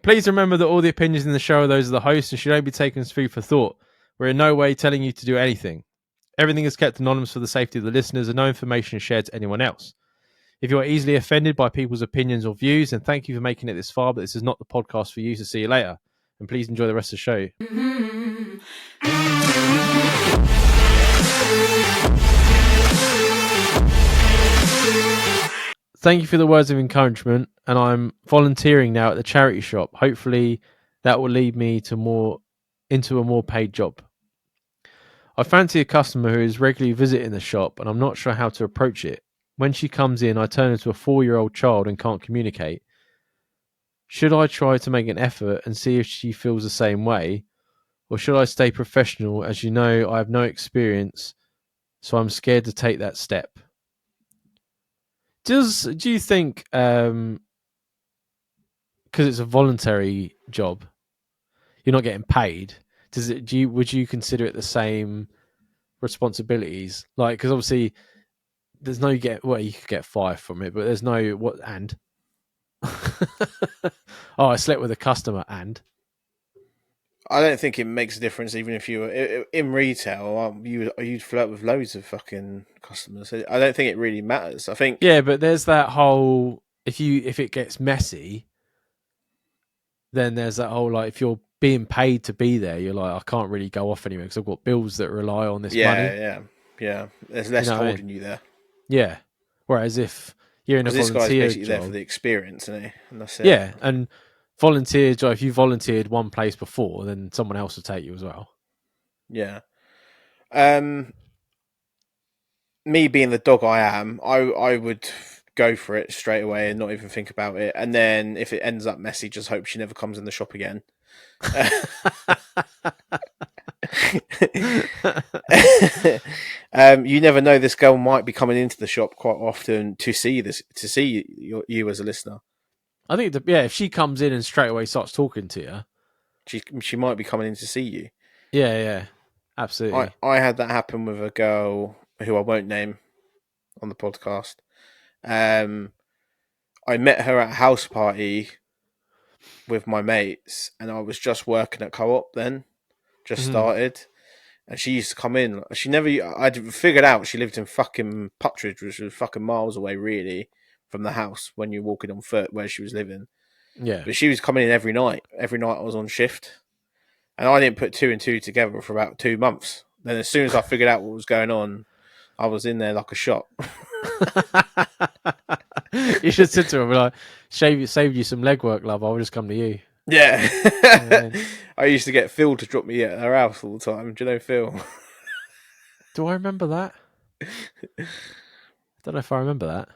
Please remember that all the opinions in the show are those of the host and should only be taken as food for thought. We're in no way telling you to do anything. Everything is kept anonymous for the safety of the listeners and no information is shared to anyone else. If you are easily offended by people's opinions or views, then thank you for making it this far, but this is not the podcast for you, so see you later. And please enjoy the rest of the show. Thank you for the words of encouragement, and I'm volunteering now at the charity shop. Hopefully that will lead me to into a more paid job. I fancy a customer who is regularly visiting the shop, and I'm not sure how to approach it. When she comes in, I turn into a 4-year-old child and can't communicate. Should I try to make an effort and see if she feels the same way, or should I stay professional? As you know, I have no experience, so I'm scared to take that step. Do you think, because it's a voluntary job, you're not getting paid? Would you consider it the same responsibilities? Like, because obviously there's no you could get fired from it, but there's no what and. Oh, I slept with a customer and. I don't think it makes a difference, even if you were in retail. You'd flirt with loads of fucking customers. I don't think it really matters. I think But there's that whole if it gets messy, then there's that whole like if you're being paid to be there, you're like I can't really go off anywhere because I've got bills that rely on this money. Yeah. There's less holding you there. Yeah. Whereas if you're in a volunteer this guy's basically job, there for the experience, isn't he? And that's it. Yeah, and volunteer job. If you volunteered one place before, then someone else will take you as well. Yeah. Me being the dog I am, I would go for it straight away and not even think about it. And then if it ends up messy, just hope she never comes in the shop again. You never know. This girl might be coming into the shop quite often to see you as a listener. I think if she comes in and straight away starts talking to you, she might be coming in to see you. Yeah, absolutely. I had that happen with a girl who I won't name on the podcast. I met her at a house party with my mates, and I was just working at Co-op then, started, and she used to come in. I'd figured out she lived in fucking Puttridge, which was fucking miles away, really, from the house when you're walking on foot where she was living. Yeah, but she was coming in every night. Every night I was on shift, and I didn't put 2 and 2 together for about 2 months. Then as soon as I figured out what was going on, I was in there like a shot. You should sit to her and be like, saved you some legwork, love. I'll just come to you. Yeah. I used to get Phil to drop me at her house all the time. Do you know Phil? Do I remember that? I don't know if I remember that.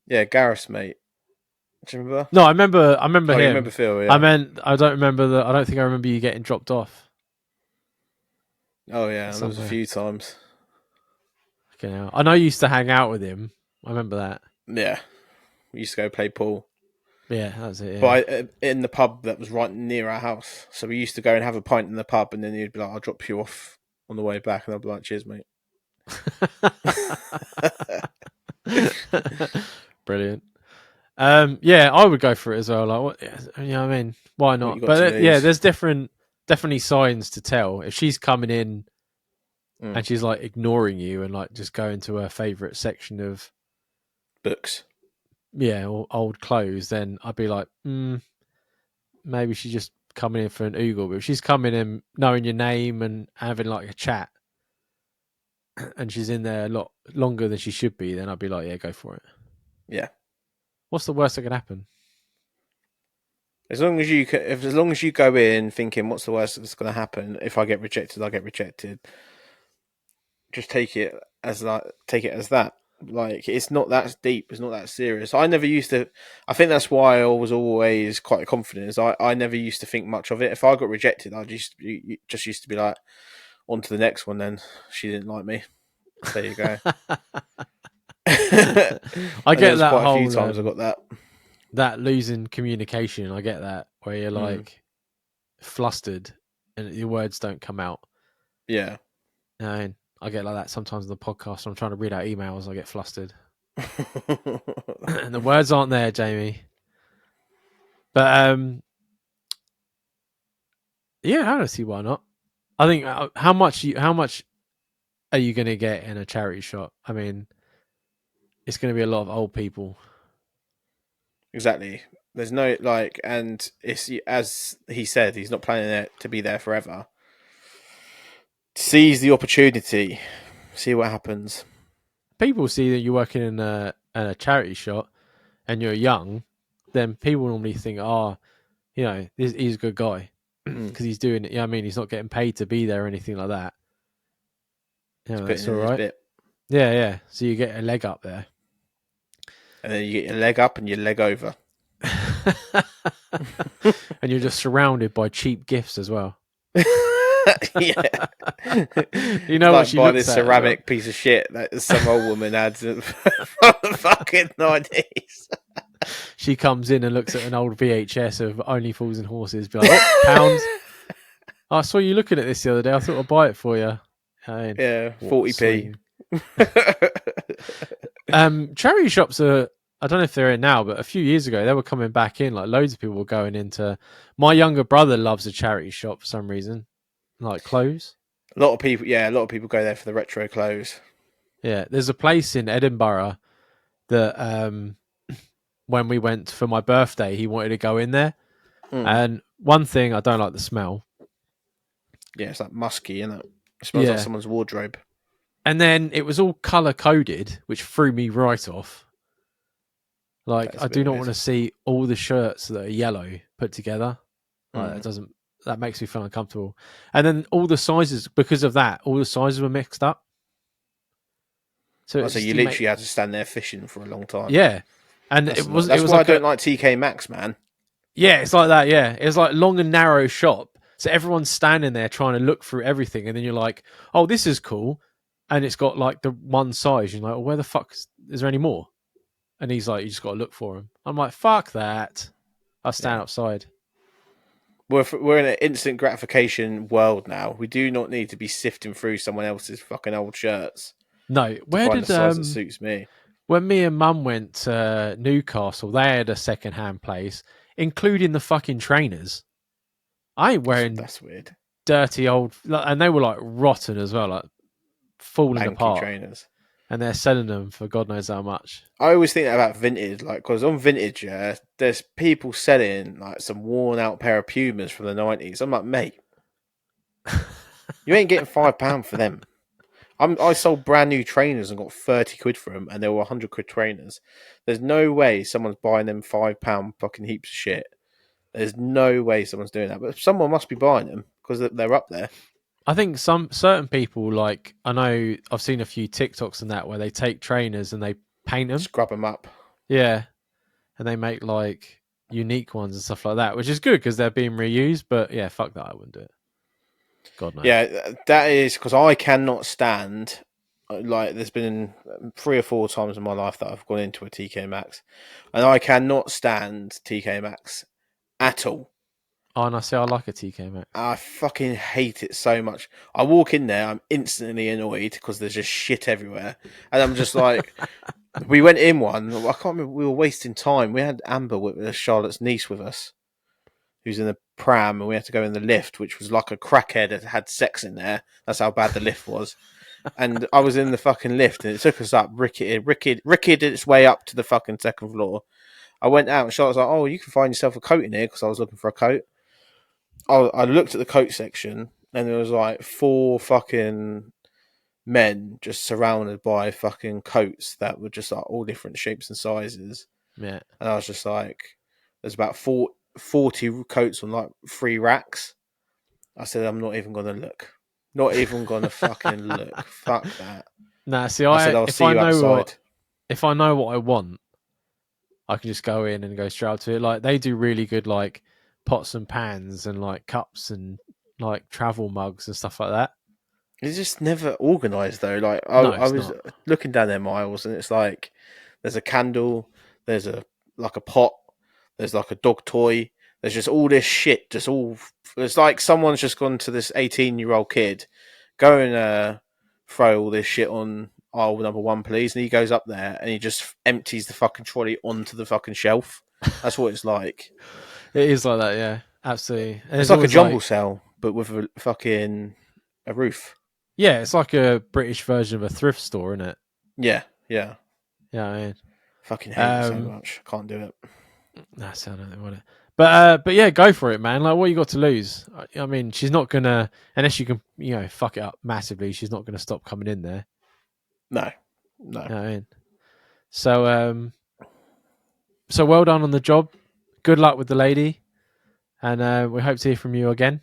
Yeah, Gareth's mate. Do you remember? No, I remember him. You remember Phil, yeah. I don't remember I don't think I remember you getting dropped off. Oh yeah, that was a few times. Okay, now I know you used to hang out with him. I remember that. Yeah, we used to go play pool. Yeah, that was it. Yeah. But in the pub that was right near our house, so we used to go and have a pint in the pub, and then he'd be like, "I'll drop you off on the way back," and I'd be like, "Cheers, mate." Brilliant. Yeah, I would go for it as well. Like, what? You know what I mean? Why not? But there's definitely signs to tell if she's coming in and she's like ignoring you and like just going to her favorite section of books. Yeah, or old clothes. Then I'd be like, maybe she's just coming in for an oogle. But if she's coming in knowing your name and having like a chat, and she's in there a lot longer than she should be, then I'd be like, yeah, go for it. Yeah. What's the worst that can happen? As long as you go in thinking, what's the worst that's going to happen? If I get rejected, I get rejected. Just take it as that. Like, it's not that deep. It's not that serious. I never used to. I think that's why I was always quite confident. Is I never used to think much of it. If I got rejected, I just used to be like, on to the next one. Then she didn't like me. There you go. I get that quite a few times. I got that losing communication. I get that where you're like flustered and your words don't come out. Yeah. And I get like that sometimes in the podcast. When I'm trying to read out emails, I get flustered. And the words aren't there, Jamie. But Yeah, I don't see why not. I think how much are you going to get in a charity shop? I mean, it's going to be a lot of old people. Exactly. There's no like, and it's as he said, he's not planning it to be there forever. Seize the opportunity, see what happens. People see that you're working in a charity shop and you're young, then people normally think, oh, he's a good guy Mm. because he's doing it. Yeah, I mean, he's not getting paid to be there or anything like that. Yeah, He's that's putting all in his right. bit, Yeah, yeah. So you get a leg up there. and then you get your leg up and your leg over. And you're just surrounded by cheap gifts as well. Yeah, You it's know what like she buying looks this at as well. ceramic piece of shit that some old woman had from the fucking 90s. She comes in and looks at an old VHS of Only Fools and Horses, be like, oh, pounds. I saw you looking at this the other day. I thought I'd buy it for you. Yeah, What 40p. Charity shops are, I don't know if they're in now, but a few years ago they were coming back in. Like loads of people were going into. My younger brother loves a charity shop for some reason, like clothes. A lot of people go there for the retro clothes. Yeah, there's a place in Edinburgh that when we went for my birthday, he wanted to go in there. Mm. And one thing, I don't like the smell. Yeah, it's like musky, isn't it? It smells like Yeah. someone's wardrobe. And then it was all color coded, which threw me right off. Like, That's I a do bit not weird. want to see all the shirts that are yellow put together. Like, Mm. that makes me feel uncomfortable. And then all the sizes, because of that, all the sizes were mixed up. So Oh, it's so just, you literally had to stand there fishing for a long time. yeah. And That's it that's was why I like don't like TK Maxx, man. yeah, it's like that. Yeah. It's like long and narrow shop. So everyone's standing there trying to look through everything. And then you're like, oh, this is cool. And it's got like the one size. You're like, oh, where the fuck is there any more? And he's like, you just got to look for him. I'm like, fuck that. I'll stand Yeah. outside. We're in an instant gratification world now. We do not need to be sifting through someone else's fucking old shirts No, to where find the did size that suits me. when me and Mum went to Newcastle, they had a second-hand place, including the fucking trainers. I ain't wearing That's weird. dirty old, and they were like rotten as well, like falling Lanky apart. trainers. And they're selling them for God knows how much. I always think that about vintage, like because on vintage, yeah, there's people selling like some worn out pair of Pumas from the 90s. I'm like, mate, you ain't getting £5 for them. I sold brand new trainers and got 30 quid for them, and they were 100 quid trainers. There's no way someone's buying them £5 fucking heaps of shit. There's no way someone's doing that, but someone must be buying them because they're up there. I think some certain people, like I know I've seen a few TikToks and that where they take trainers and they paint them. Scrub them up. Yeah. And they make like unique ones and stuff like that, which is good because they're being reused. But yeah, fuck that. I wouldn't do it. God no. Yeah, that is because I cannot stand. Like, there's been 3 or 4 times in my life that I've gone into a TK Maxx, and I cannot stand TK Maxx at all. Oh, and I say I like a TK Maxx. I fucking hate it so much. I walk in there, I'm instantly annoyed because there's just shit everywhere, and I'm just like, we went in one. I can't remember. We were wasting time. We had Amber with us, Charlotte's niece, with us, who's in the pram, and we had to go in the lift, which was like a crackhead that had sex in there. That's how bad the lift was. And I was in the fucking lift, and it took us up, ricketed its way up to the fucking second floor. I went out, and Charlotte was like, "Oh, you can find yourself a coat in here," because I was looking for a coat. I looked at the coat section, and there was like 4 fucking men just surrounded by fucking coats that were just like all different shapes and sizes. Yeah. And I was just like, there's about 40 coats on like 3 racks. I said, I'm not even going to look. Not even going to fucking look. Fuck that. Nah, see, I said, I'll see you outside. If I know what I want, I can just go in and go straight up to it. Like they do really good like pots and pans and like cups and like travel mugs and stuff like that. It's just never organised though. Like No, I it's was not. looking down their miles, and it's like there's a candle, there's a like a pot, there's like a dog toy, there's just all this shit. Just all it's like someone's just gone to this 18-year-old kid, go and throw all this shit on aisle number 1, please. And he goes up there and he just empties the fucking trolley onto the fucking shelf. That's what it's like. It is like that, yeah. Absolutely. And It's there's like a always jumble sale. but with a fucking a roof. Yeah, it's like a British version of a thrift store, isn't it? Yeah. Yeah, I mean, Fucking hate it so um, much. Can't do it. that's I don't want it. But yeah, go for it, man. Like, what you got to lose? I mean, she's not gonna unless you can, fuck it up massively. She's not gonna stop coming in there. No. You know what I mean? So well done on the job. Good luck with the lady, and we hope to hear from you again.